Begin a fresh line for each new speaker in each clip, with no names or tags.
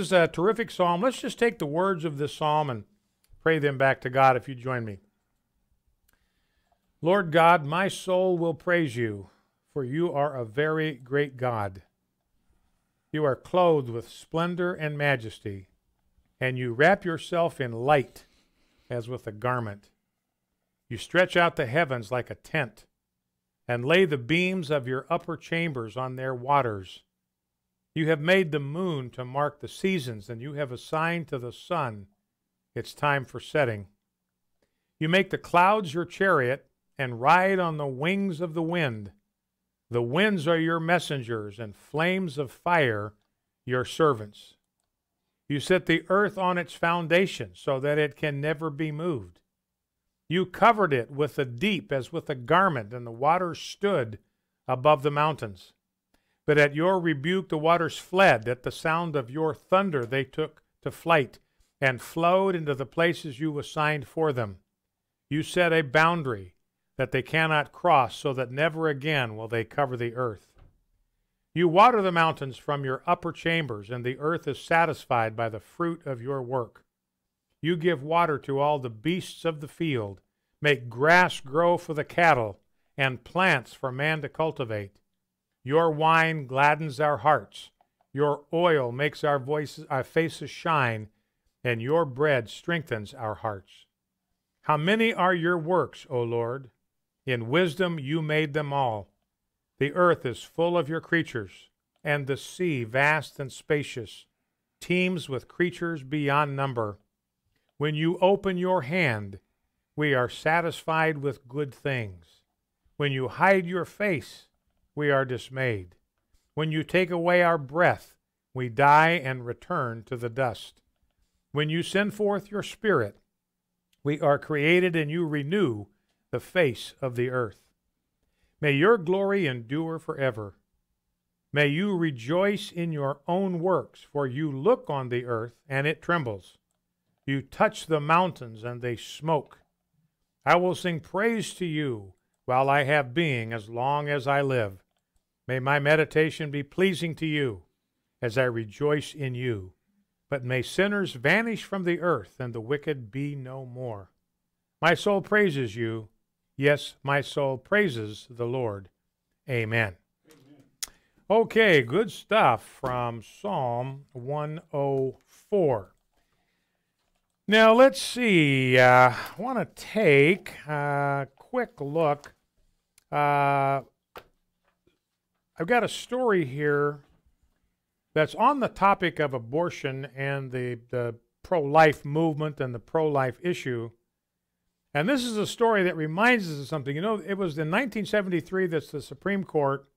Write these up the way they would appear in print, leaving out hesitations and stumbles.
is a terrific psalm. Let's just take the words of this psalm and pray them back to God if you join me. Lord God, my soul will praise you, for you are a very great God. You are clothed with splendor and majesty, and you wrap yourself in light as with a garment. You stretch out the heavens like a tent, and lay the beams of your upper chambers on their waters. You have made the moon to mark the seasons, and you have assigned to the sun its time for setting. You make the clouds your chariot, and ride on the wings of the wind. The winds are your messengers, and flames of fire your servants. You set the earth on its foundation, so that it can never be moved. You covered it with the deep as with a garment, and the waters stood above the mountains. But at your rebuke the waters fled. At the sound of your thunder they took to flight, and flowed into the places you assigned for them. You set a boundary that they cannot cross, so that never again will they cover the earth. You water the mountains from your upper chambers, and the earth is satisfied by the fruit of your work. You give water to all the beasts of the field, make grass grow for the cattle, and plants for man to cultivate. Your wine gladdens our hearts. Your oil makes our faces shine, and your bread strengthens our hearts. How many are your works, O Lord? In wisdom you made them all. The earth is full of your creatures, and the sea, vast and spacious, teems with creatures beyond number. When you open your hand, we are satisfied with good things. When you hide your face, we are dismayed. When you take away our breath, we die and return to the dust. When you send forth your Spirit, we are created, and you renew the face of the earth. May your glory endure forever. May you rejoice in your own works, for you look on the earth, and it trembles. You touch the mountains, and they smoke. I will sing praise to you while I have being, as long as I live. May my meditation be pleasing to you, as I rejoice in you. But may sinners vanish from the earth, and the wicked be no more. My soul praises you. Yes, my soul praises the Lord. Amen. Amen. Okay, good stuff from Psalm 104. Now, let's see. I want to take a quick look. I've got a story here that's on the topic of abortion and the pro-life movement and the pro-life issue. And this is a story that reminds us of something. You know, it was in 1973 that the Supreme Court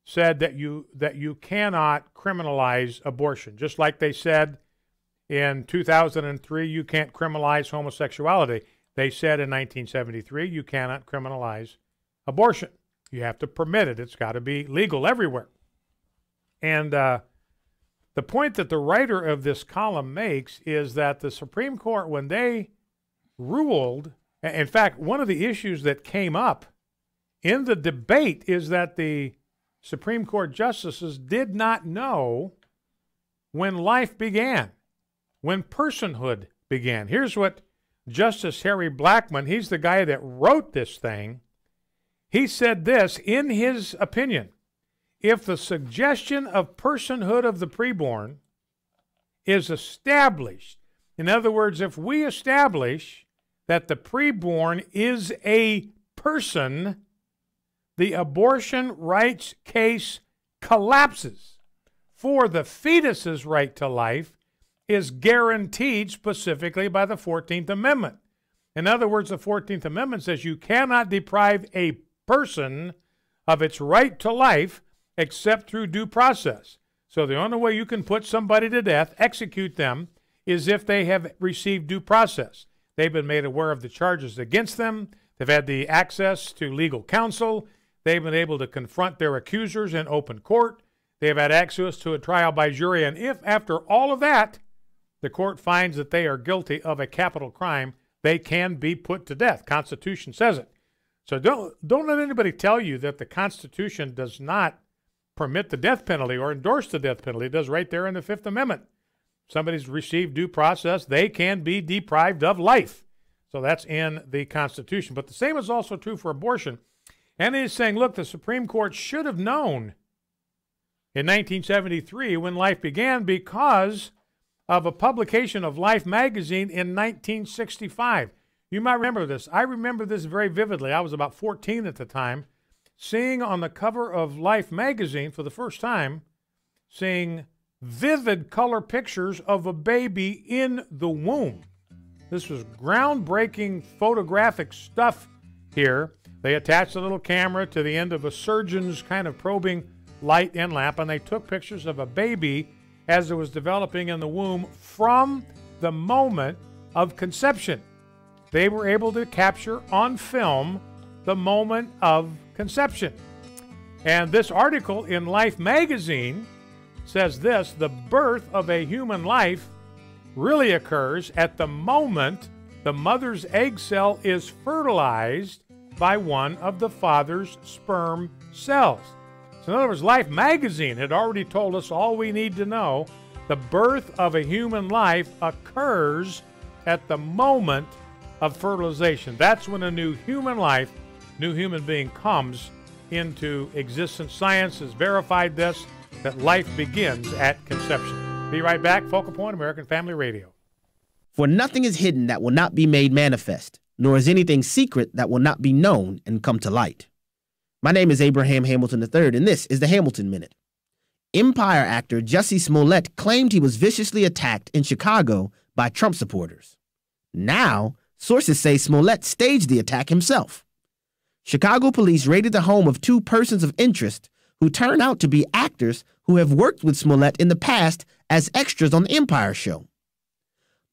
said that you cannot criminalize abortion, just like they said in 2003 you can't criminalize homosexuality. They said in 1973 you cannot criminalize abortion. You have to permit it. It's got to be legal everywhere. And the point that the writer of this column makes is that the Supreme Court, when they ruled, in fact, one of the issues that came up in the debate is that the Supreme Court justices did not know when life began, when personhood began. Here's what Justice Harry Blackmun, he's the guy that wrote this thing, he said this in his opinion: if the suggestion of personhood of the preborn is established, in other words, if we establish that the preborn is a person, the abortion rights case collapses, for the fetus's right to life is guaranteed specifically by the 14th Amendment. In other words, the 14th Amendment says you cannot deprive a person of its right to life except through due process. So the only way you can put somebody to death, execute them, is if they have received due process. They've been made aware of the charges against them. They've had the access to legal counsel. They've been able to confront their accusers in open court. They've had access to a trial by jury. And if, after all of that, the court finds that they are guilty of a capital crime, they can be put to death. Constitution says it. So don't let anybody tell you that the Constitution does not permit the death penalty or endorse the death penalty. It does right there in the Fifth Amendment. somebody's received due process, they can be deprived of life. So that's in the Constitution. But the same is also true for abortion. And he's saying, look, the Supreme Court should have known in 1973 when life began because of a publication of Life magazine in 1965. You might remember this. I remember this very vividly. I was about 14 at the time, seeing on the cover of Life magazine for the first time, seeing vivid color pictures of a baby in the womb. This was groundbreaking photographic stuff here. They attached a little camera to the end of a surgeon's kind of probing light and lamp, and they took pictures of a baby as it was developing in the womb from the moment of conception. They were able to capture on film the moment of conception. And this article in Life magazine says this: the birth of a human life really occurs at the moment the mother's egg cell is fertilized by one of the father's sperm cells. So in other words, Life magazine had already told us all we need to know. The birth of a human life occurs at the moment of fertilization. That's when a new human life, new human being comes into existence. Science has verified this, that life begins at conception. Be right back. Focal Point, American Family Radio.
For nothing is hidden that will not be made manifest, nor is anything secret that will not be known and come to light. My name is Abraham Hamilton III, and this is the Hamilton Minute. Empire actor Jussie Smollett claimed he was viciously attacked in Chicago by Trump supporters. Now, sources say Smollett staged the attack himself. Chicago police raided the home of two persons of interest who turn out to be actors who have worked with Smollett in the past as extras on the Empire show.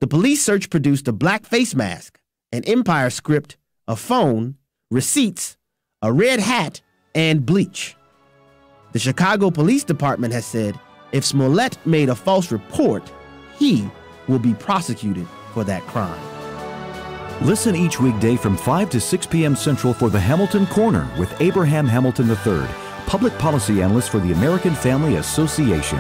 The police search produced a black face mask, an Empire script, a phone, receipts, a red hat, and bleach. The Chicago Police Department has said if Smollett made a false report, he will be prosecuted for that crime.
Listen each weekday from 5 to 6 p.m. Central for the Hamilton Corner with Abraham Hamilton III, Public Policy Analyst for the American Family Association.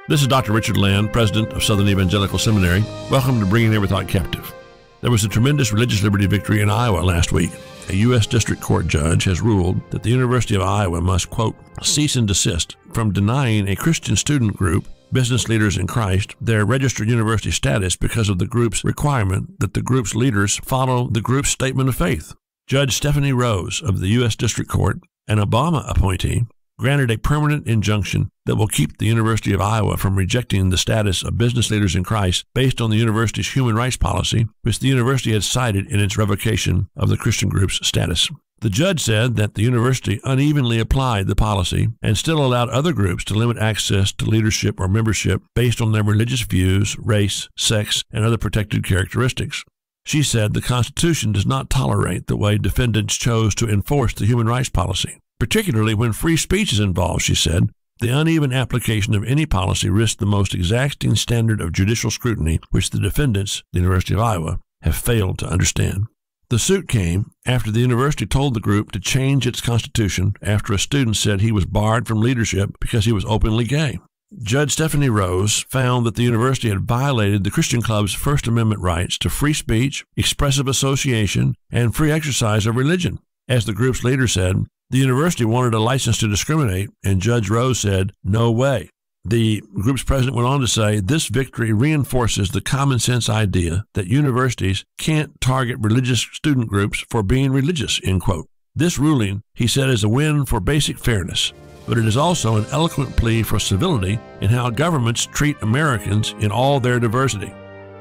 This is Dr. Richard Land, President of Southern Evangelical Seminary. Welcome to Bringing Every Thought Captive. There was a tremendous religious liberty victory in Iowa last week. A U.S. District Court judge has ruled that the University of Iowa must, quote, cease and desist from denying a Christian student group, Business Leaders in Christ, their registered university status because of the group's requirement that the group's leaders follow the group's statement of faith. Judge Stephanie Rose of the U.S. District Court, an Obama appointee, granted a permanent injunction that will keep the University of Iowa from rejecting the status of Business Leaders in Christ based on the university's human rights policy, which the university had cited in its revocation of the Christian group's status. The judge said that the university unevenly applied the policy and still allowed other groups to limit access to leadership or membership based on their religious views, race, sex, and other protected characteristics. She said the Constitution does not tolerate the way defendants chose to enforce the human rights policy, particularly when free speech is involved, she said. The uneven application of any policy risks the most exacting standard of judicial scrutiny, which the defendants, the University of Iowa, have failed to understand. The suit came after the university told the group to change its constitution after a student said he was barred from leadership because he was openly gay. Judge Stephanie Rose found that the university had violated the Christian Club's First Amendment rights to free speech, expressive association, and free exercise of religion. As the group's leader said, the university wanted a license to discriminate, and Judge Rose said, no way. The group's president went on to say, this victory reinforces the common sense idea that universities can't target religious student groups for being religious, end quote. This ruling, he said, is a win for basic fairness, but it is also an eloquent plea for civility in how governments treat Americans in all their diversity.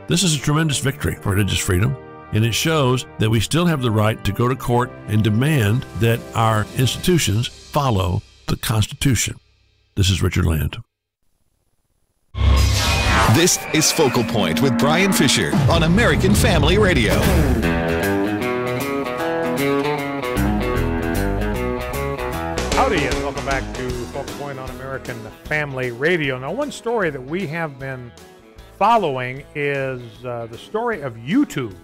This is a tremendous victory for religious freedom, and it shows that we still have the right to go to court and demand that our institutions follow the Constitution. This is Richard Land.
This is Focal Point with Brian Fisher on American Family Radio.
Howdy, and welcome back to Focal Point on American Family Radio. Now, one story that we have been following is the story of YouTube.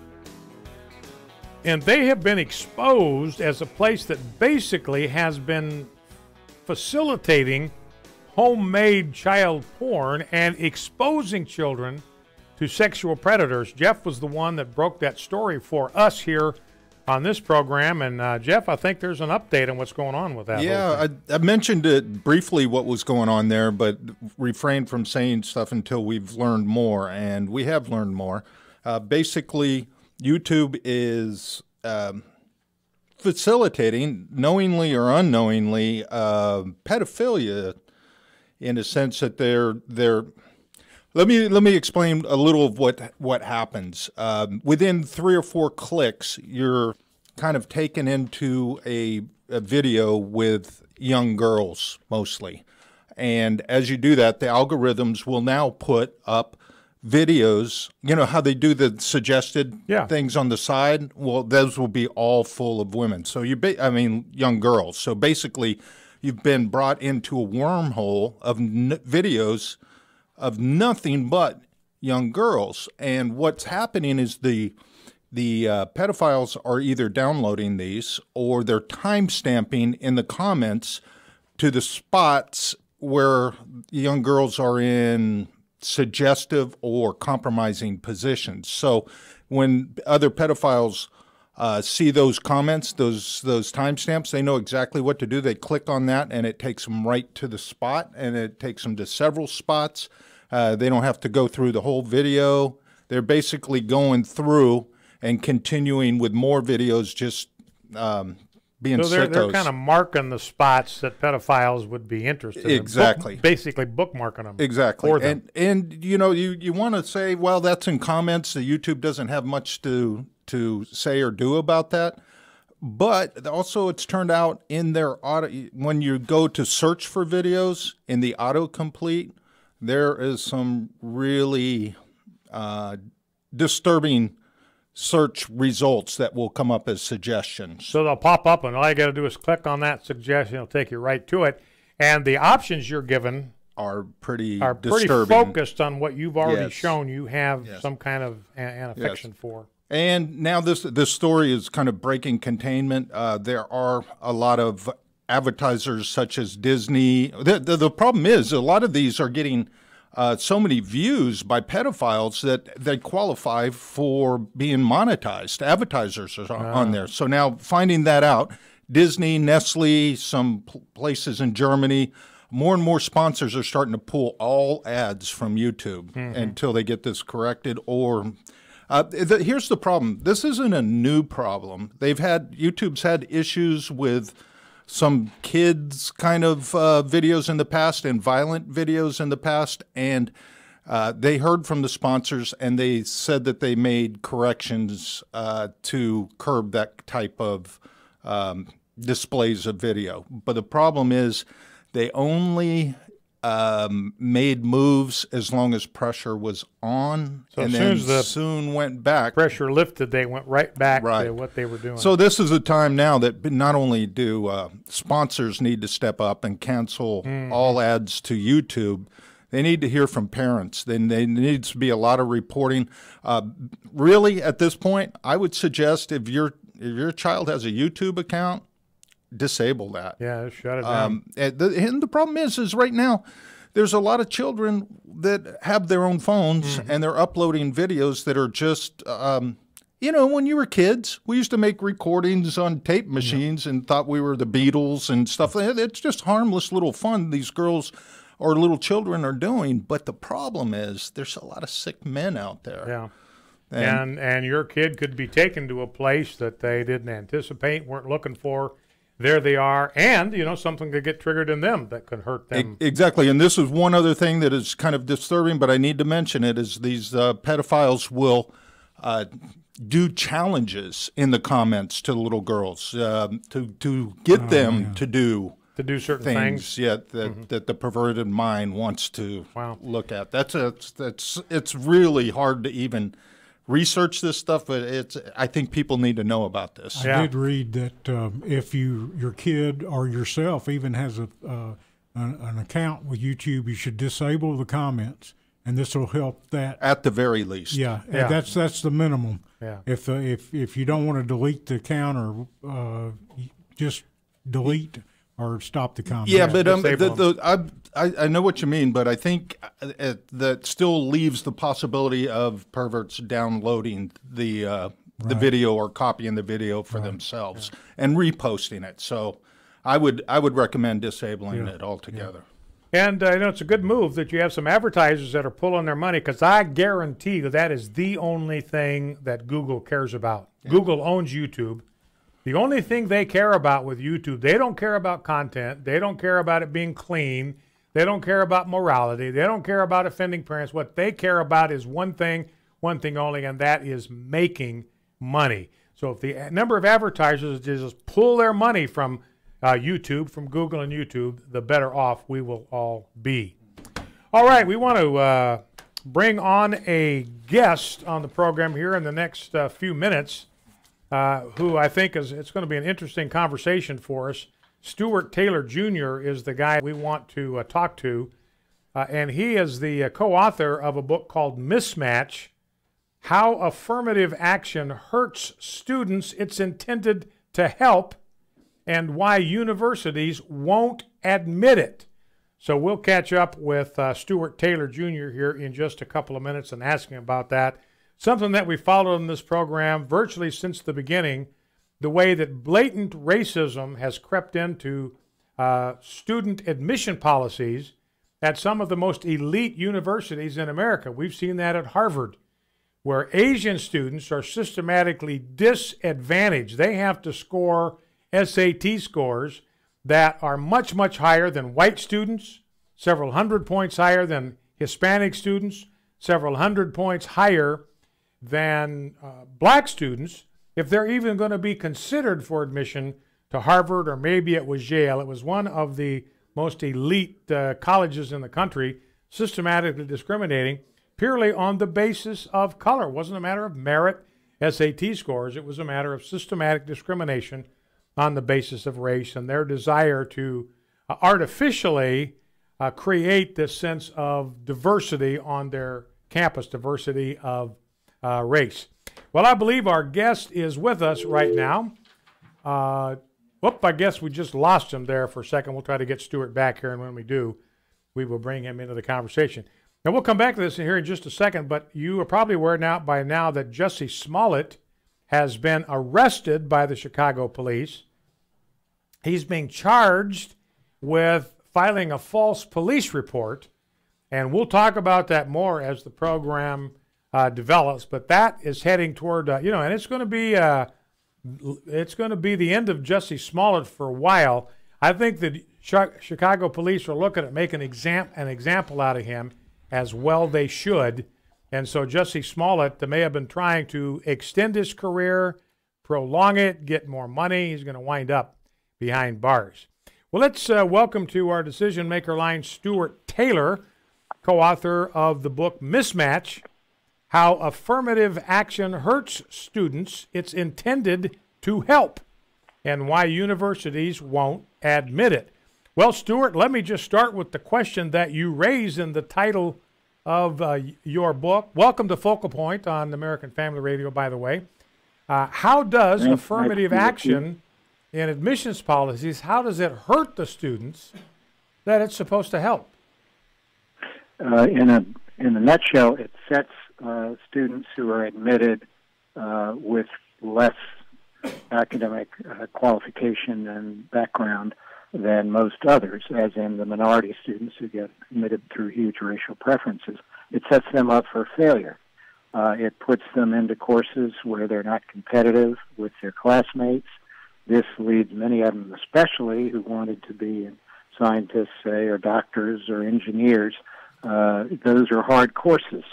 And they have been exposed as a place that basically has been facilitating homemade child porn and exposing children to sexual predators. Jeff was the one that broke that story for us here on this program. And Jeff, I think there's an update on what's going on with that.
Yeah, I mentioned it briefly what was going on there, but refrained from saying stuff until we've learned more, and we have learned more. Basically, YouTube is facilitating, knowingly or unknowingly, pedophilia, in a sense that they're. Let me explain a little of what happens. Within 3 or 4 clicks, you're kind of taken into a video with young girls mostly, and as you do that, the algorithms will now put up videos. You know how they do the suggested things on the side? Well, those will be all full of women. So young girls. So basically, you've been brought into a wormhole of videos of nothing but young girls. And what's happening is the pedophiles are either downloading these or they're time-stamping in the comments to the spots where young girls are in suggestive or compromising positions. So when other pedophiles see those comments, those timestamps, they know exactly what to do. They click on that, and it takes them right to the spot, and it takes them to several spots. They don't have to go through the whole video. They're basically going through and continuing with more videos, just being sickos.
So they're kind of marking the spots that pedophiles would be interested in.
Exactly.
Basically bookmarking them.
Exactly.
For them.
And you know, you want to say, well, that's in comments. The YouTube doesn't have much to say or do about that. But also it's turned out in their auto, when you go to search for videos in the autocomplete, there is some really disturbing search results that will come up as suggestions.
So they'll pop up, and all you got to do is click on that suggestion. It'll take you right to it. And the options you're given
are pretty disturbing.
Focused on what you've already shown you have some kind of an affection for.
And now this story is kind of breaking containment. There are a lot of advertisers such as Disney. The problem is a lot of these are getting so many views by pedophiles that they qualify for being monetized. Advertisers are on there. So now finding that out, Disney, Nestle, some places in Germany, more and more sponsors are starting to pull all ads from YouTube until they get this corrected. Or here's the problem. This isn't a new problem. YouTube's had issues with some kids kind of videos in the past and violent videos in the past, and they heard from the sponsors and they said that they made corrections to curb that type of displays of video. But the problem is they only made moves as long as pressure was on,
so
and then soon went back.
Pressure lifted, they went right back to what they were doing.
So this is a time now that not only do sponsors need to step up and cancel all ads to YouTube, they need to hear from parents. Then there needs to be a lot of reporting. Really, at this point, I would suggest if your child has a YouTube account, disable that.
Yeah, shut it down.
And the problem is right now there's a lot of children that have their own phones and they're uploading videos that are just, when you were kids, we used to make recordings on tape machines and thought we were the Beatles and stuff. It's just harmless little fun these girls or little children are doing. But the problem is there's a lot of sick men out there.
Yeah. And your kid could be taken to a place that they didn't anticipate, weren't looking for. There they are, and, something could get triggered in them that could hurt them.
Exactly, and this is one other thing that is kind of disturbing, but I need to mention it, is these pedophiles will do challenges in the comments to little girls to get them to do
certain things.
That the perverted mind wants to look at. It's really hard to even research this stuff, but I think people need to know about this.
I did read that if your kid or yourself even has an account with YouTube, you should disable the comments, and this will help that
at the very least.
Yeah. That's the minimum.
Yeah.
If you don't want to delete the account or just delete or stop the comments.
Yeah, but
disable
I know what you mean, but I think that still leaves the possibility of perverts downloading the video or copying the video for themselves and reposting it. So I would recommend disabling it altogether.
And it's a good move that you have some advertisers that are pulling their money, because I guarantee that is the only thing that Google cares about. Yeah. Google owns YouTube. The only thing they care about with YouTube, they don't care about content. They don't care about it being clean. They don't care about morality. They don't care about offending parents. What they care about is one thing only, and that is making money. So if the number of advertisers just pull their money from YouTube, from Google and YouTube, the better off we will all be. All right, we want to bring on a guest on the program here in the next few minutes, who I think it's going to be an interesting conversation for us. Stuart Taylor Jr. is the guy we want to talk to, and he is the co-author of a book called Mismatch: How Affirmative Action Hurts Students It's Intended to Help, and Why Universities Won't Admit It. So we'll catch up with Stuart Taylor Jr. here in just a couple of minutes and ask him about that. Something that we followed in this program virtually since the beginning, the way that blatant racism has crept into student admission policies at some of the most elite universities in America. We've seen that at Harvard, where Asian students are systematically disadvantaged. They have to score SAT scores that are much, much higher than white students, several hundred points higher than Hispanic students, several hundred points higher than black students, if they're even going to be considered for admission to Harvard, or maybe it was Yale. It was one of the most elite colleges in the country, systematically discriminating purely on the basis of color. It wasn't a matter of merit SAT scores. It was a matter of systematic discrimination on the basis of race and their desire to artificially create this sense of diversity on their campus, diversity of race. Well, I believe our guest is with us right now. I guess we just lost him there for a second. We'll try to get Stuart back here, and when we do, we will bring him into the conversation. Now, we'll come back to this here in just a second, but you are probably aware by now that Jussie Smollett has been arrested by the Chicago police. He's being charged with filing a false police report, and we'll talk about that more as the program develops. But that is heading toward, and it's going to be the end of Jussie Smollett for a while. I think that Chicago police are looking at making an example out of him, as well they should. And so Jussie Smollett may have been trying to extend his career, prolong it, get more money. He's going to wind up behind bars. Well, let's welcome to our decision maker line Stuart Taylor, co-author of the book Mismatch: How Affirmative Action Hurts Students It's Intended to Help, and Why Universities Won't Admit It. Well, Stuart, let me just start with the question that you raise in the title of your book. Welcome to Focal Point on American Family Radio, by the way. How does affirmative action in admissions policies, how does it hurt the students that it's supposed to help?
In a nutshell, it sets students who are admitted with less academic qualification and background than most others, as in the minority students who get admitted through huge racial preferences. It sets them up for failure. It puts them into courses where they're not competitive with their classmates. This leads many of them, especially who wanted to be scientists, say, or doctors or engineers. Those are hard courses.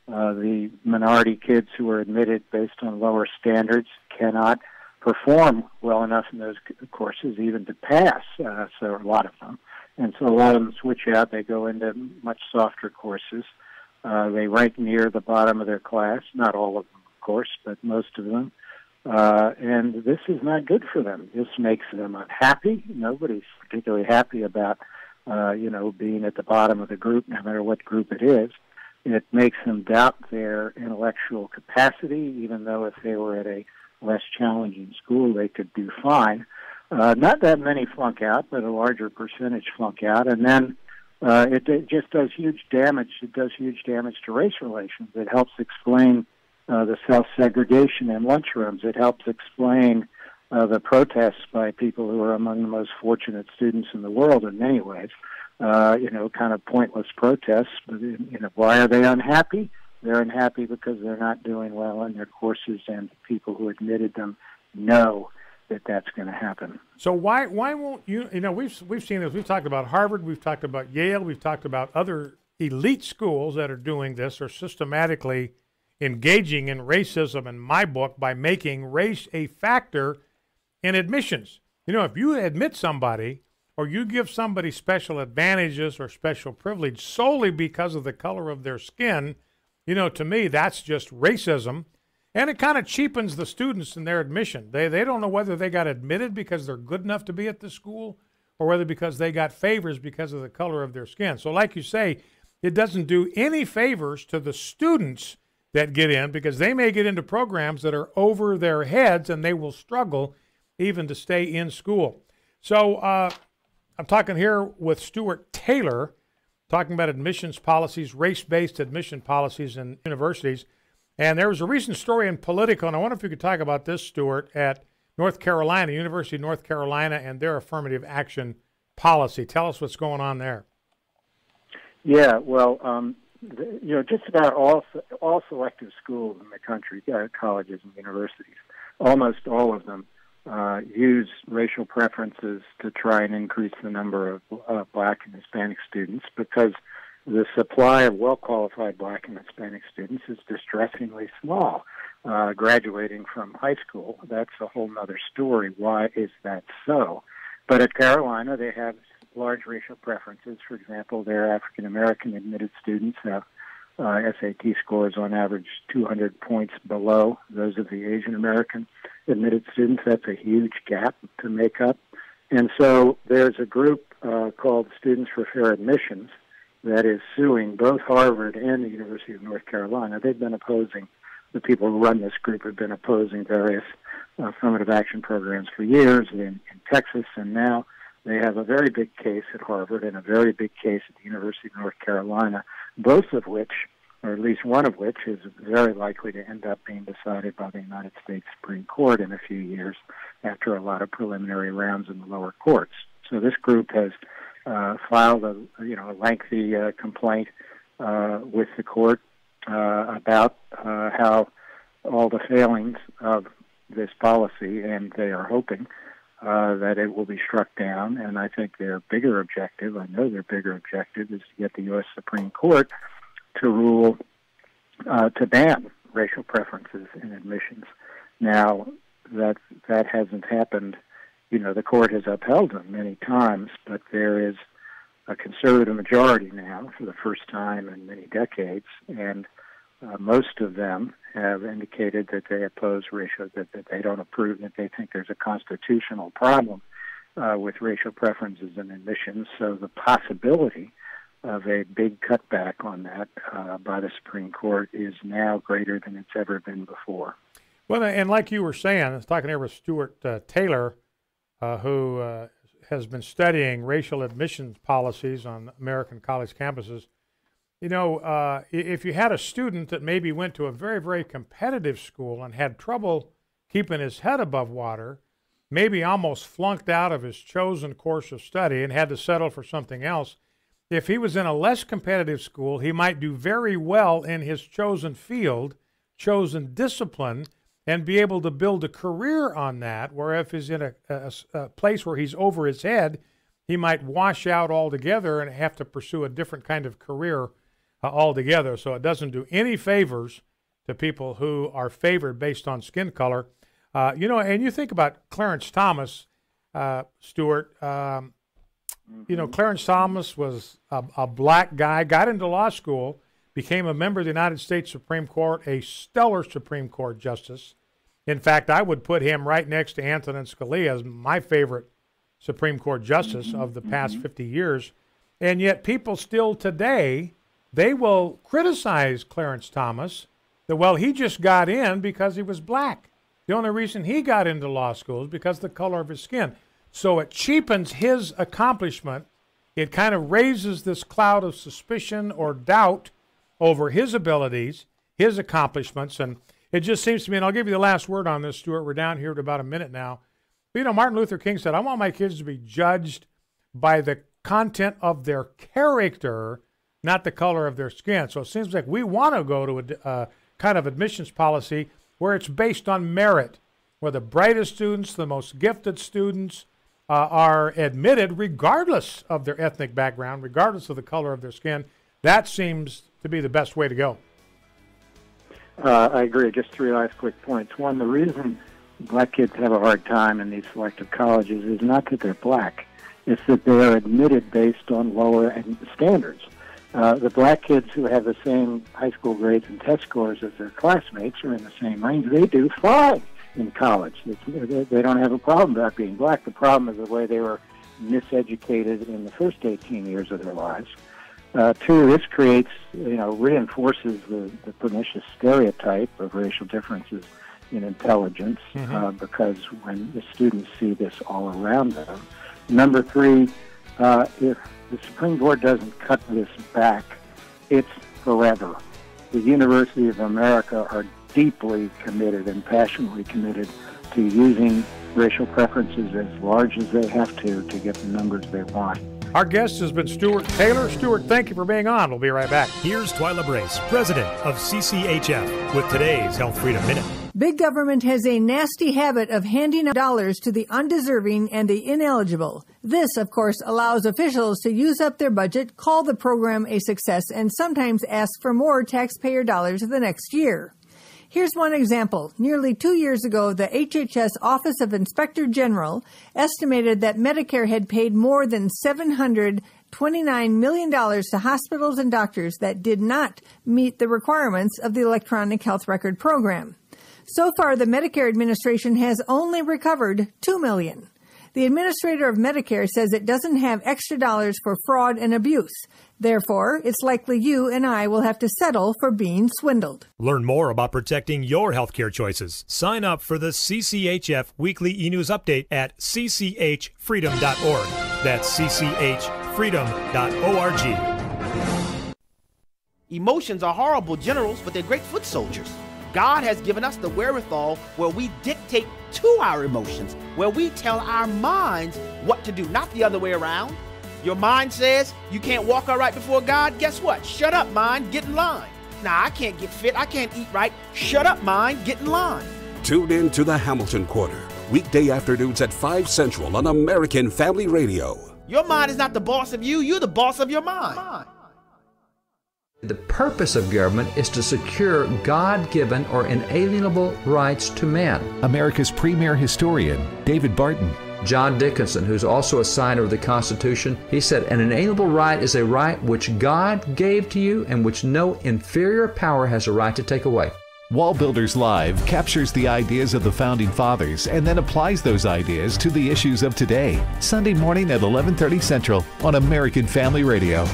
The minority kids who are admitted based on lower standards cannot perform well enough in those courses even to pass, so a lot of them. And so a lot of them switch out. They go into much softer courses. They rank near the bottom of their class, not all of them, of course, but most of them. And this is not good for them. This makes them unhappy. Nobody's particularly happy about, being at the bottom of the group, no matter what group it is. It makes them doubt their intellectual capacity, even though if they were at a less challenging school, they could do fine. Not that many flunk out, but a larger percentage flunk out. And then it just does huge damage. It does huge damage to race relations. It helps explain the self-segregation in lunchrooms. It helps explain the protests by people who are among the most fortunate students in the world in many ways. Kind of pointless protests. But, why are they unhappy? They're unhappy because they're not doing well in their courses, and the people who admitted them know that that's going to happen.
So why won't you? We've seen this. We've talked about Harvard. We've talked about Yale. We've talked about other elite schools that are doing this, or systematically engaging in racism. In my book, by making race a factor in admissions. If you admit somebody, or you give somebody special advantages or special privilege solely because of the color of their skin, to me, that's just racism. And it kind of cheapens the students in their admission. They don't know whether they got admitted because they're good enough to be at the school, or whether because they got favors because of the color of their skin. So like you say, it doesn't do any favors to the students that get in, because they may get into programs that are over their heads, and they will struggle even to stay in school. So I'm talking here with Stuart Taylor, talking about admissions policies, race-based admission policies in universities. And there was a recent story in Politico, and I wonder if you could talk about this, Stuart, at North Carolina, University of North Carolina, and their affirmative action policy. Tell us what's going on there.
Yeah, well, just about all selective schools in the country, colleges and universities, almost all of them use racial preferences to try and increase the number of Black and Hispanic students, because the supply of well-qualified Black and Hispanic students is distressingly small. Graduating from high school, that's a whole other story. Why is that so? But at Carolina, they have large racial preferences. For example, their African-American admitted students have SAT scores on average 200 points below those of the Asian American admitted students. That's a huge gap to make up. And so there's a group called Students for Fair Admissions that is suing both Harvard and the University of North Carolina. They've been opposing, the people who run this group have been opposing various affirmative action programs for years in Texas, and now they have a very big case at Harvard and a very big case at the University of North Carolina, both of which, or at least one of which, is very likely to end up being decided by the United States Supreme Court in a few years after a lot of preliminary rounds in the lower courts. So this group has filed a lengthy complaint with the court about how all the failings of this policy, and they are hoping that it will be struck down. And I think their bigger objective, I know their bigger objective, is to get the U.S. Supreme Court to rule to ban racial preferences in admissions. Now, that hasn't happened. The court has upheld them many times, but there is a conservative majority now for the first time in many decades, and most of them have indicated that they oppose racial, that they don't approve, that they think there's a constitutional problem with racial preferences in admissions. So the possibility of a big cutback on that by the Supreme Court is now greater than it's ever been before.
Well, and like you were saying, I was talking here with Stuart Taylor, who has been studying racial admissions policies on American college campuses. If you had a student that maybe went to a very, very competitive school and had trouble keeping his head above water, maybe almost flunked out of his chosen course of study and had to settle for something else, if he was in a less competitive school, he might do very well in his chosen field, chosen discipline, and be able to build a career on that, where if he's in a place where he's over his head, he might wash out altogether and have to pursue a different kind of career altogether. So it doesn't do any favors to people who are favored based on skin color. And you think about Clarence Thomas, Stuart. Clarence Thomas was a Black guy, got into law school, became a member of the United States Supreme Court, a stellar Supreme Court justice. In fact, I would put him right next to Antonin Scalia as my favorite Supreme Court justice of the past 50 years. And yet people still today, they will criticize Clarence Thomas that, he just got in because he was Black. The only reason he got into law school is because of the color of his skin. So it cheapens his accomplishment. It kind of raises this cloud of suspicion or doubt over his abilities, his accomplishments, and it just seems to me, and I'll give you the last word on this, Stuart. We're down here to about a minute now. But, you know, Martin Luther King said, I want my kids to be judged by the content of their character, not the color of their skin. So it seems like we want to go to a kind of admissions policy where it's based on merit, where the brightest students, the most gifted students are admitted regardless of their ethnic background, regardless of the color of their skin. That seems to be the best way to go.
I agree. Just three last quick points. One, the reason black kids have a hard time in these selective colleges is not that they're black. It's that they are admitted based on lower standards. The black kids who have the same high school grades and test scores as their classmates are in the same range. They do fine in college. They don't have a problem about being black. The problem is the way they were miseducated in the first 18 years of their lives. Two, this creates, reinforces the pernicious stereotype of racial differences in intelligence, because when the students see this all around them. Number three, if the Supreme Court doesn't cut this back, it's forever. The University of America are deeply committed and passionately committed to using racial preferences as large as they have to get the numbers they want.
Our guest has been Stuart Taylor. Stuart, thank you for being on. We'll be right back.
Here's Twyla Brace, president of CCHF, with today's Health Freedom Minute.
Big government has a nasty habit of handing out dollars to the undeserving and the ineligible. This, of course, allows officials to use up their budget, call the program a success, and sometimes ask for more taxpayer dollars the next year. Here's one example. Nearly 2 years ago, the HHS Office of Inspector General estimated that Medicare had paid more than $729 million to hospitals and doctors that did not meet the requirements of the electronic health record program. So far, the Medicare administration has only recovered $2 million. The administrator of Medicare says it doesn't have extra dollars for fraud and abuse. Therefore, it's likely you and I will have to settle for being swindled.
Learn more about protecting your healthcare choices. Sign up for the CCHF Weekly E-News Update at cchfreedom.org. That's cchfreedom.org.
Emotions are horrible generals, but they're great foot soldiers. God has given us the wherewithal where we dictate to our emotions, where we tell our minds what to do, not the other way around. Your mind says you can't walk all right before God. Guess what? Shut up, mind. Get in line. Nah, I can't get fit. I can't eat right. Shut up, mind. Get in line.
Tune in to the Hamilton Corner, weekday afternoons at 5 Central on American Family Radio.
Your mind is not the boss of you. You're the boss of your mind.
The purpose of government is to secure God-given or inalienable rights to man.
America's premier historian, David Barton.
John Dickinson, who's also a signer of the Constitution, he said, an inalienable right is a right which God gave to you and which no inferior power has a right to take away.
Wall Builders Live captures the ideas of the Founding Fathers and then applies those ideas to the issues of today. Sunday morning at 11:30 Central on American Family Radio.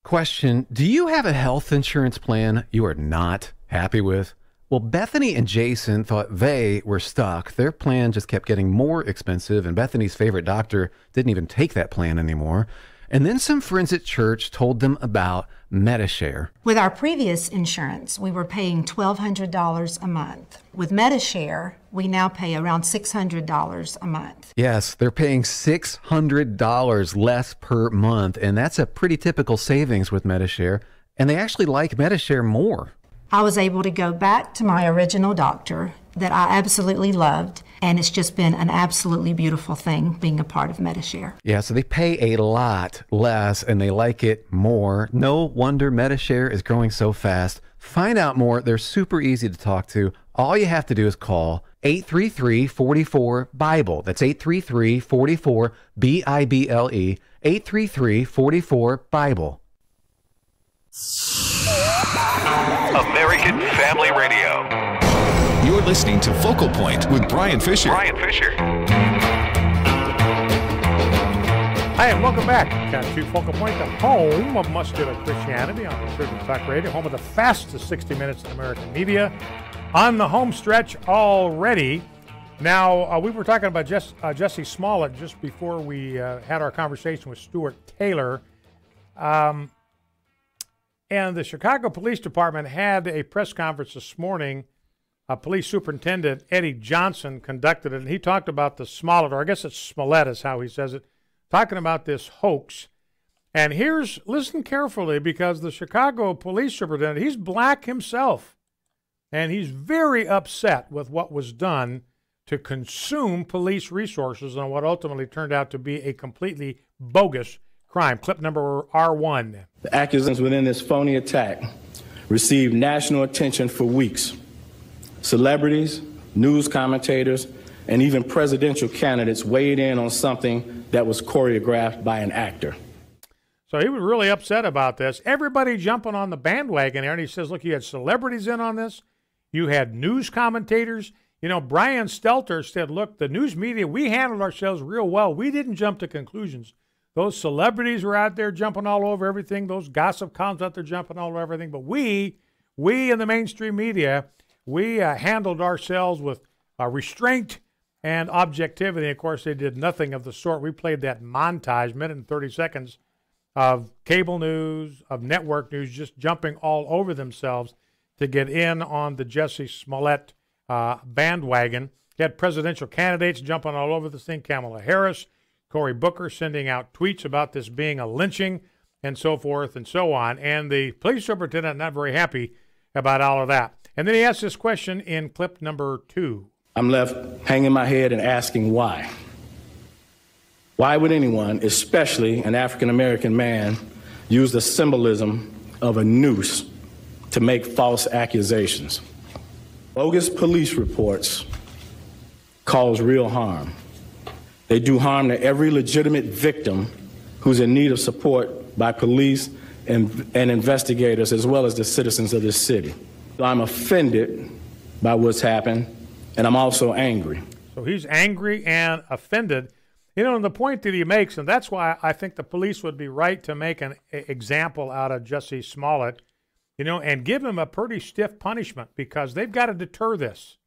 Question, do you have a health insurance plan you are not happy with? Well, Bethany and Jason thought they were stuck. Their plan just kept getting more expensive, and Bethany's favorite doctor didn't even take that plan anymore. And then some friends at church told them about Medi-Share.
With our previous insurance, we were paying $1,200 a month. With Medi-Share, we now pay around $600 a month.
Yes, they're paying $600 less per month, and that's a pretty typical savings with Medi-Share. And they actually like Medi-Share more.
I was able to go back to my original doctor that I absolutely loved, and it's just been an absolutely beautiful thing being a part of Medi-Share.
Yeah, so they pay a lot less and they like it more. No wonder Medi-Share is growing so fast. Find out more. They're super easy to talk to. All you have to do is call 833-44-BIBLE. That's 833-44-BIBLE. 833-44-BIBLE.
American Family Radio. You're listening to Focal Point with Brian Fisher.
Hi, and welcome back to Focal Point, the home of muscular Christianity on Children's Talk Radio, home of the fastest 60 minutes in American media. On the home stretch already, Now, we were talking about Jesse Smollett just before we had our conversation with Stuart Taylor. And the Chicago Police Department had a press conference this morning. Police Superintendent Eddie Johnson conducted it, and he talked about the Smollett, or I guess it's Smollett is how he says it, talking about this hoax. And listen carefully, because the Chicago Police Superintendent, he's black himself, and he's very upset with what was done to consume police resources on what ultimately turned out to be a completely bogus crime. Clip number R1.
The accusations within this phony attack received national attention for weeks. Celebrities, news commentators, and even presidential candidates weighed in on something that was choreographed by an actor.
So he was really upset about this. Everybody jumping on the bandwagon there, and he says, look, you had celebrities in on this. You had news commentators. You know, Brian Stelter said, look, the news media, we handled ourselves real well. We didn't jump to conclusions. Those celebrities were out there jumping all over everything. Those gossip columns out there jumping all over everything. But we in the mainstream media, we handled ourselves with restraint and objectivity. Of course, they did nothing of the sort. We played that montage, minute and 30 seconds, of cable news, of network news, just jumping all over themselves to get in on the Jesse Smollett bandwagon. You had presidential candidates jumping all over this thing. Kamala Harris, Cory Booker sending out tweets about this being a lynching and so forth and so on. And the police superintendent not very happy about all of that. And then he asked this question in clip number 2.
I'm left hanging my head and asking why. Why would anyone, especially an African-American man, use the symbolism of a noose to make false accusations? Bogus police reports cause real harm. They do harm to every legitimate victim who's in need of support by police and investigators, as well as the citizens of this city. I'm offended by what's happened, and I'm also angry.
So he's angry and offended. You know, and the point that he makes, and that's why I think the police would be right to make an example out of Jesse Smollett, you know, and give him a pretty stiff punishment, because they've got to deter this.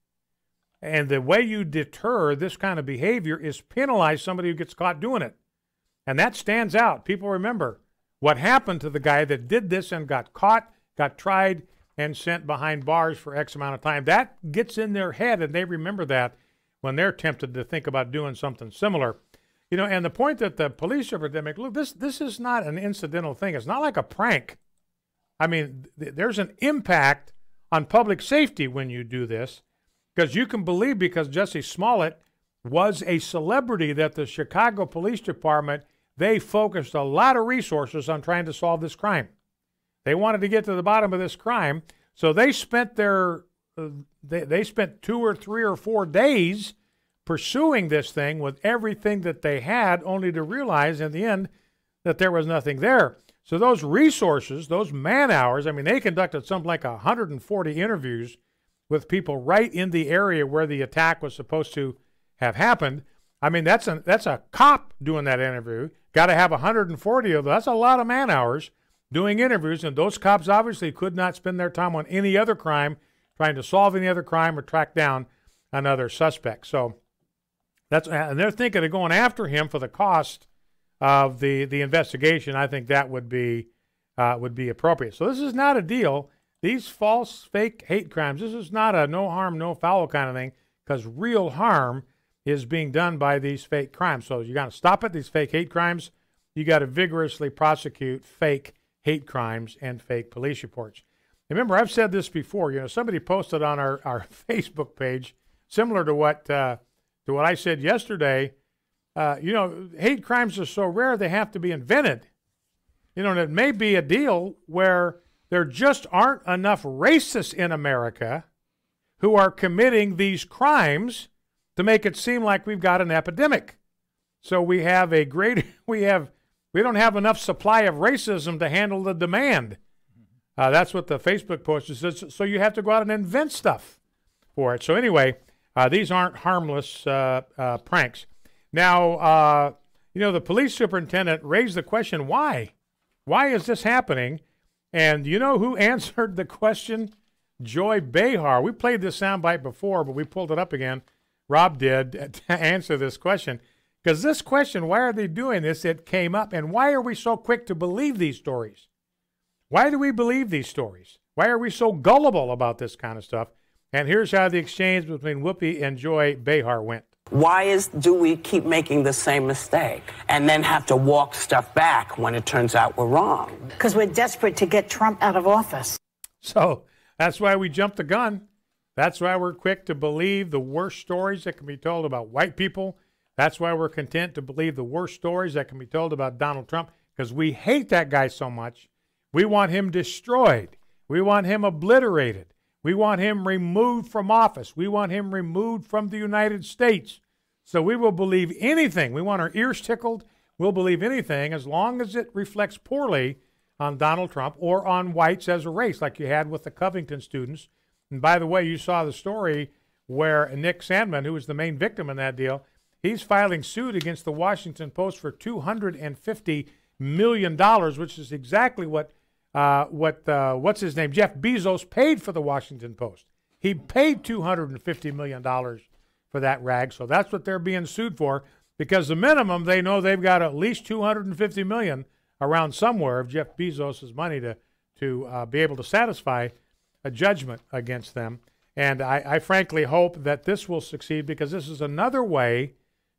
And the way you deter this kind of behavior is penalize somebody who gets caught doing it. And that stands out. People remember what happened to the guy that did this and got caught, got tried, and sent behind bars for X amount of time. That gets in their head, and they remember that when they're tempted to think about doing something similar. You know, and the point that the police superintendent, look, this is not an incidental thing. It's not like a prank. I mean, there's an impact on public safety when you do this, because you can believe, because Jesse Smollett was a celebrity, that the Chicago Police Department, they focused a lot of resources on trying to solve this crime. They wanted to get to the bottom of this crime, so they spent they spent 2 or 3 or 4 days pursuing this thing with everything that they had, only to realize in the end that there was nothing there. So those resources, those man hours, I mean, they conducted something like 140 interviews with people right in the area where the attack was supposed to have happened. I mean, that's a cop doing that interview. Got to have 140 of them. That's a lot of man hours doing interviews, and those cops obviously could not spend their time on any other crime, trying to solve any other crime or track down another suspect. So and they're thinking of going after him for the cost of the investigation. I think that would be appropriate. So this is not a deal. These false, fake hate crimes, this is not a no harm, no foul kind of thing, because real harm is being done by these fake crimes. So you got to stop it, these fake hate crimes. You got to vigorously prosecute fake hate crimes and fake police reports. Remember, I've said this before. You know, somebody posted on our Facebook page, similar to what I said yesterday. You know, hate crimes are so rare they have to be invented. You know, and it may be a deal where there just aren't enough racists in America who are committing these crimes to make it seem like we've got an epidemic. So we have we don't have enough supply of racism to handle the demand. That's what the Facebook post says. So you have to go out and invent stuff for it. So anyway, these aren't harmless pranks. Now, you know, the police superintendent raised the question, why? Why is this happening? And you know who answered the question? Joy Behar. We played this soundbite before, but we pulled it up again Rob did to answer this question. Because this question, why are they doing this, it came up. And why are we so quick to believe these stories? Why do we believe these stories? Why are we so gullible about this kind of stuff? And here's how the exchange between Whoopi and Joy Behar went.
Why do we keep making the same mistake and then have to walk stuff back when it turns out we're wrong?
Because we're desperate to get Trump out of office.
So that's why we jumped the gun. That's why we're quick to believe the worst stories that can be told about white people. That's why we're content to believe the worst stories that can be told about Donald Trump, because we hate that guy so much. We want him destroyed. We want him obliterated. We want him removed from office. We want him removed from the United States. So we will believe anything. We want our ears tickled. We'll believe anything as long as it reflects poorly on Donald Trump or on whites as a race, like you had with the Covington students. And by the way, you saw the story where Nick Sandmann, who was the main victim in that deal, he's filing suit against the Washington Post for $250 million, which is exactly what what's his name, Jeff Bezos, paid for the Washington Post. He paid $250 million for that rag, so that's what they're being sued for, because the minimum, they know they've got at least $250 million around somewhere of Jeff Bezos' money to be able to satisfy a judgment against them. And I frankly hope that this will succeed, because this is another way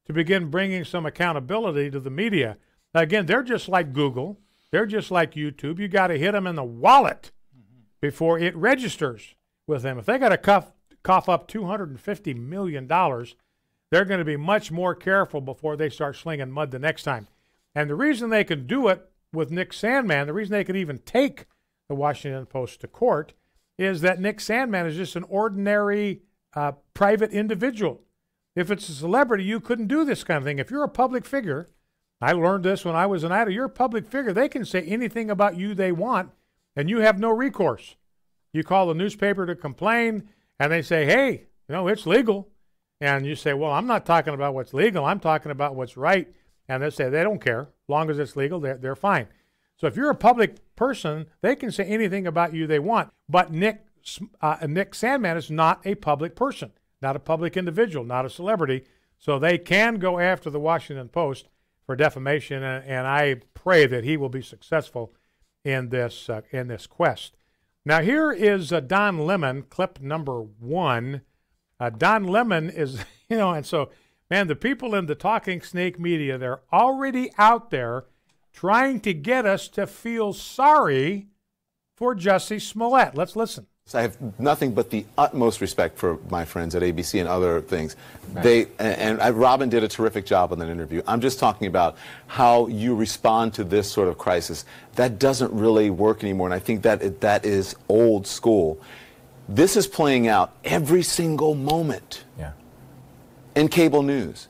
to begin bringing some accountability to the media. Now, again, they're just like Google. They're just like YouTube. You got to hit them in the wallet before it registers with them. If they got to cough up $250 million, they're going to be much more careful before they start slinging mud the next time. And the reason they can do it with Nick Sandmann, the reason they could even take the Washington Post to court, is that Nick Sandmann is just an ordinary private individual. If it's a celebrity, you couldn't do this kind of thing. If you're a public figure, I learned this when I was an idol, you're a public figure. They can say anything about you they want, and you have no recourse. You call the newspaper to complain, and they say, hey, it's legal. And you say, well, I'm not talking about what's legal. I'm talking about what's right. And they say they don't care. As long as it's legal, they're fine. So if you're a public person, they can say anything about you they want. But Nick Sandmann is not a public person, not a public individual, not a celebrity. So they can go after the Washington Post for defamation, and I pray that he will be successful in this quest. Now here is Don Lemon, clip number 1. Don Lemon is, and so, man, the people in the Talking Snake media, they're already out there trying to get us to feel sorry for Jussie Smollett. Let's listen.
I have nothing but the utmost respect for my friends at ABC and other things. Right. Robin did a terrific job on that interview. I'm just talking about how you respond to this sort of crisis. That doesn't really work anymore, and I think that is old school. This is playing out every single moment in cable news.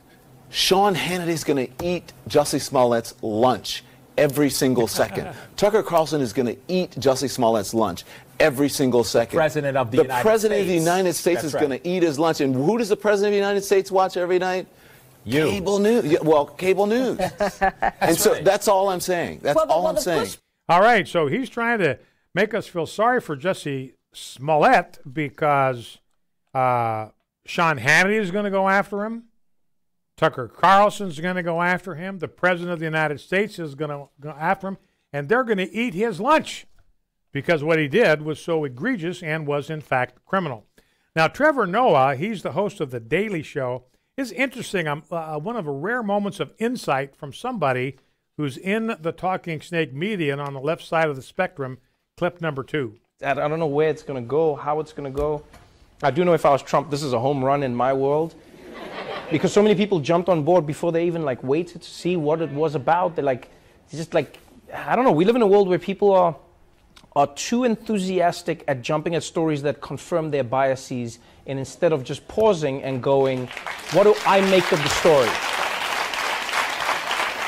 Sean Hannity's going to eat Jussie Smollett's lunch every single second. Tucker Carlson is going to eat Jussie Smollett's lunch every single second.
The President of the
United States is going to eat his lunch. And who does the President of the United States watch every night?
You.
Cable news. Yeah, well, cable news. And so that's all I'm saying. That's all I'm saying.
All right, so he's trying to make us feel sorry for Jussie Smollett because Sean Hannity is going to go after him. Tucker Carlson's going to go after him. The President of the United States is going to go after him. And they're going to eat his lunch because what he did was so egregious and was, in fact, criminal. Now, Trevor Noah, he's the host of The Daily Show. It's interesting. One of the rare moments of insight from somebody who's in the Talking Snake media and on the left side of the spectrum, clip number 2.
I don't know where it's going to go, how it's going to go. I do know if I was Trump, this is a home run in my world. Because so many people jumped on board before they even waited to see what it was about. They're I don't know. We live in a world where people are too enthusiastic at jumping at stories that confirm their biases, and instead of just pausing and going, what do I make of the story?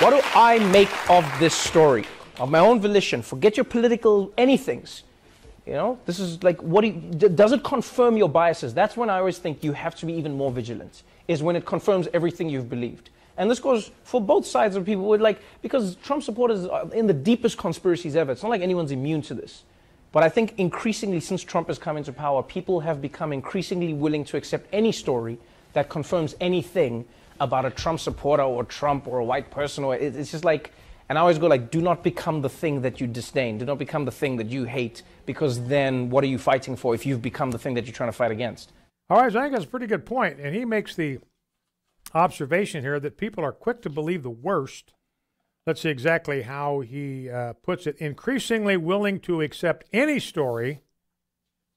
What do I make of this story? Of my own volition. Forget your political anythings. This is does it confirm your biases? That's when I always think you have to be even more vigilant, is when it confirms everything you've believed. And this goes for both sides of people. Because Trump supporters are in the deepest conspiracies ever. It's not like anyone's immune to this. But I think increasingly, since Trump has come into power, people have become increasingly willing to accept any story that confirms anything about a Trump supporter or Trump or a white person, or it's just like, and I always go like, do not become the thing that you disdain. Do not become the thing that you hate, because then what are you fighting for if you've become the thing that you're trying to fight against?
All right, so I think that's a pretty good point. And he makes the observation here that people are quick to believe the worst. Let's see exactly how he puts it. Increasingly willing to accept any story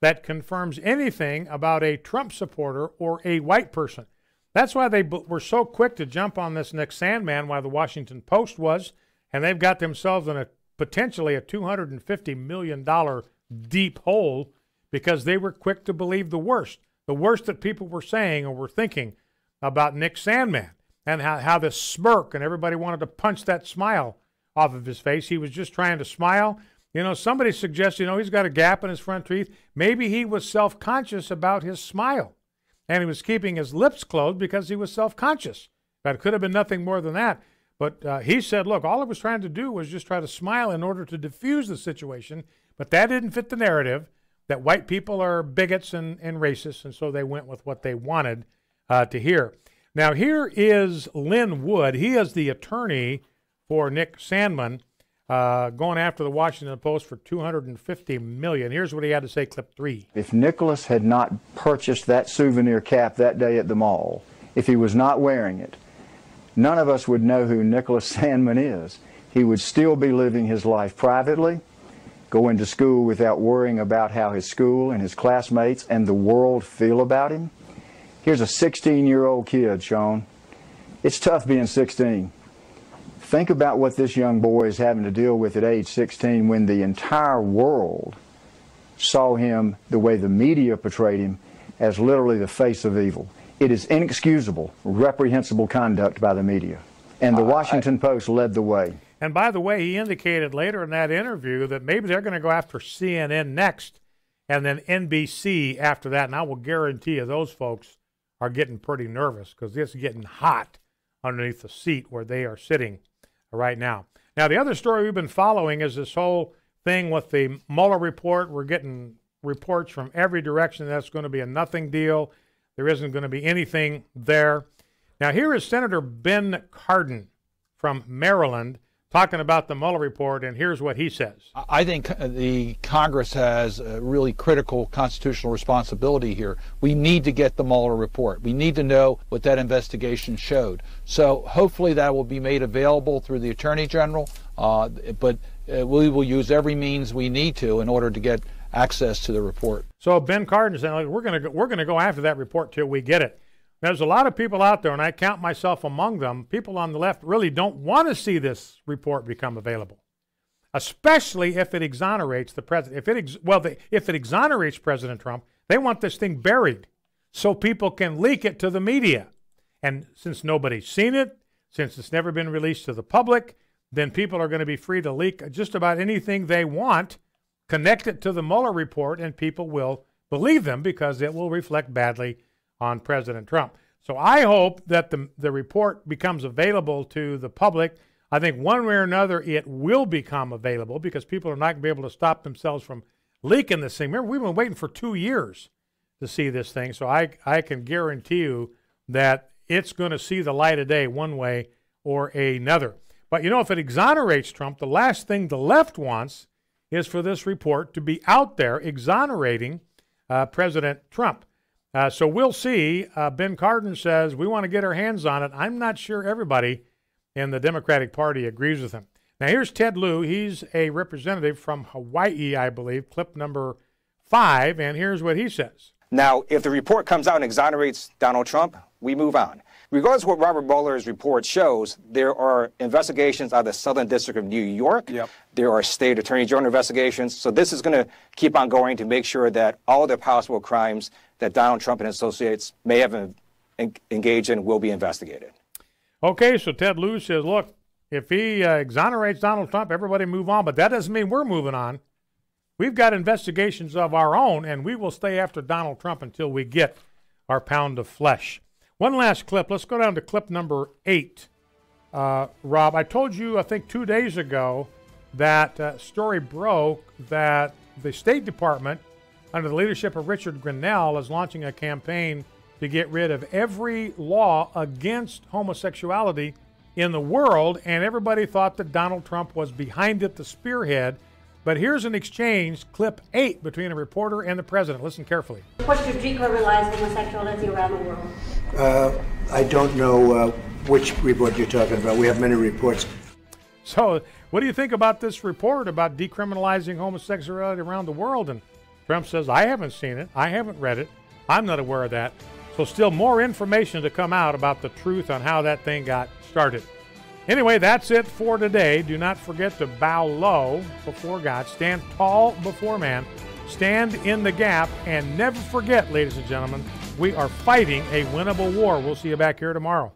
that confirms anything about a Trump supporter or a white person. That's why they were so quick to jump on this Nick Sandmann, why the Washington Post was, and they've got themselves in potentially a $250 million deep hole because they were quick to believe the worst that people were saying or were thinking about Nick Sandmann, and how this smirk, and everybody wanted to punch that smile off of his face. He was just trying to smile. Somebody suggested, he's got a gap in his front teeth. Maybe he was self-conscious about his smile, and he was keeping his lips closed because he was self-conscious. But it could have been nothing more than that. But he said, look, all I was trying to do was just try to smile in order to diffuse the situation, but that didn't fit the narrative that white people are bigots and racists, and so they went with what they wanted to hear. Now, here is Lynn Wood. He is the attorney for Nick Sandmann, going after the Washington Post for $250 million. Here's what he had to say, clip 3.
If Nicholas had not purchased that souvenir cap that day at the mall, if he was not wearing it, none of us would know who Nicholas Sandmann is. He would still be living his life privately, going to school without worrying about how his school and his classmates and the world feel about him. Here's a 16-year-old kid, Sean. It's tough being 16. Think about what this young boy is having to deal with at age 16 when the entire world saw him the way the media portrayed him, as literally the face of evil. It is inexcusable, reprehensible conduct by the media. And the Washington Post led the way.
And by the way, he indicated later in that interview that maybe they're going to go after CNN next and then NBC after that. And I will guarantee you those folks are getting pretty nervous because it's getting hot underneath the seat where they are sitting right now. Now, the other story we've been following is this whole thing with the Mueller report. We're getting reports from every direction that's going to be a nothing deal. There isn't going to be anything there. Now, here is Senator Ben Cardin from Maryland talking about the Mueller report, and here's what he says.
I think the Congress has a really critical constitutional responsibility here. We need to get the Mueller report. We need to know what that investigation showed. So hopefully that will be made available through the Attorney General, but we will use every means we need to in order to get access to the report. So
Ben Cardin is saying, like, we're going to go after that report till we get it. There's a lot of people out there, and I count myself among them, people on the left really don't want to see this report become available, especially if it exonerates the president. If it exonerates President Trump, they want this thing buried so people can leak it to the media. And since nobody's seen it, since it's never been released to the public, then people are going to be free to leak just about anything they want, connect it to the Mueller report, and people will believe them because it will reflect badly on President Trump. So I hope that the report becomes available to the public. I think one way or another it will become available because people are not going to be able to stop themselves from leaking this thing. Remember, we've been waiting for 2 years to see this thing, so I can guarantee you that it's going to see the light of day one way or another. But, if it exonerates Trump, the last thing the left wants is for this report to be out there exonerating President Trump. So we'll see. Ben Cardin says we want to get our hands on it. I'm not sure everybody in the Democratic Party agrees with him. Now, here's Ted Lieu. He's a representative from Hawaii, I believe, clip number 5, and here's what he says.
Now, if the report comes out and exonerates Donald Trump, we move on. Regardless of what Robert Mueller's report shows, there are investigations out of the Southern District of New York. Yep. There are state attorney general investigations. So this is going to keep on going to make sure that all the possible crimes that Donald Trump and associates may have engaged in will be investigated.
Okay, so Ted Lieu says, look, if he exonerates Donald Trump, everybody move on. But that doesn't mean we're moving on. We've got investigations of our own, and we will stay after Donald Trump until we get our pound of flesh. One last clip. Let's go down to clip number 8. Rob, I told you, I think 2 days ago, that story broke that the State Department, under the leadership of Richard Grenell, is launching a campaign to get rid of every law against homosexuality in the world, and everybody thought that Donald Trump was behind it, the spearhead. But here's an exchange, clip 8, between a reporter and the president. Listen carefully.
What's your decriminalize homosexuality around the world?
I don't know which report you're talking about. We have many reports.
So what do you think about this report about decriminalizing homosexuality around the world? And Trump says, I haven't seen it. I haven't read it. I'm not aware of that. So still more information to come out about the truth on how that thing got started. Anyway, that's it for today. Do not forget to bow low before God, stand tall before man, stand in the gap, and never forget, ladies and gentlemen, we are fighting a winnable war. We'll see you back here tomorrow.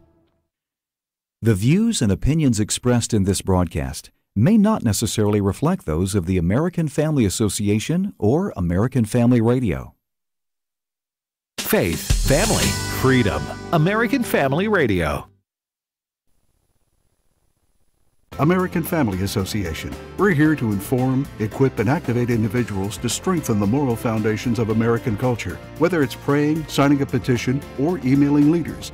The views and opinions expressed in this broadcast may not necessarily reflect those of the American Family Association or American Family Radio.
Faith, family, freedom. American Family Radio.
American Family Association. We're here to inform, equip, and activate individuals to strengthen the moral foundations of American culture. Whether it's praying, signing a petition, or emailing leaders,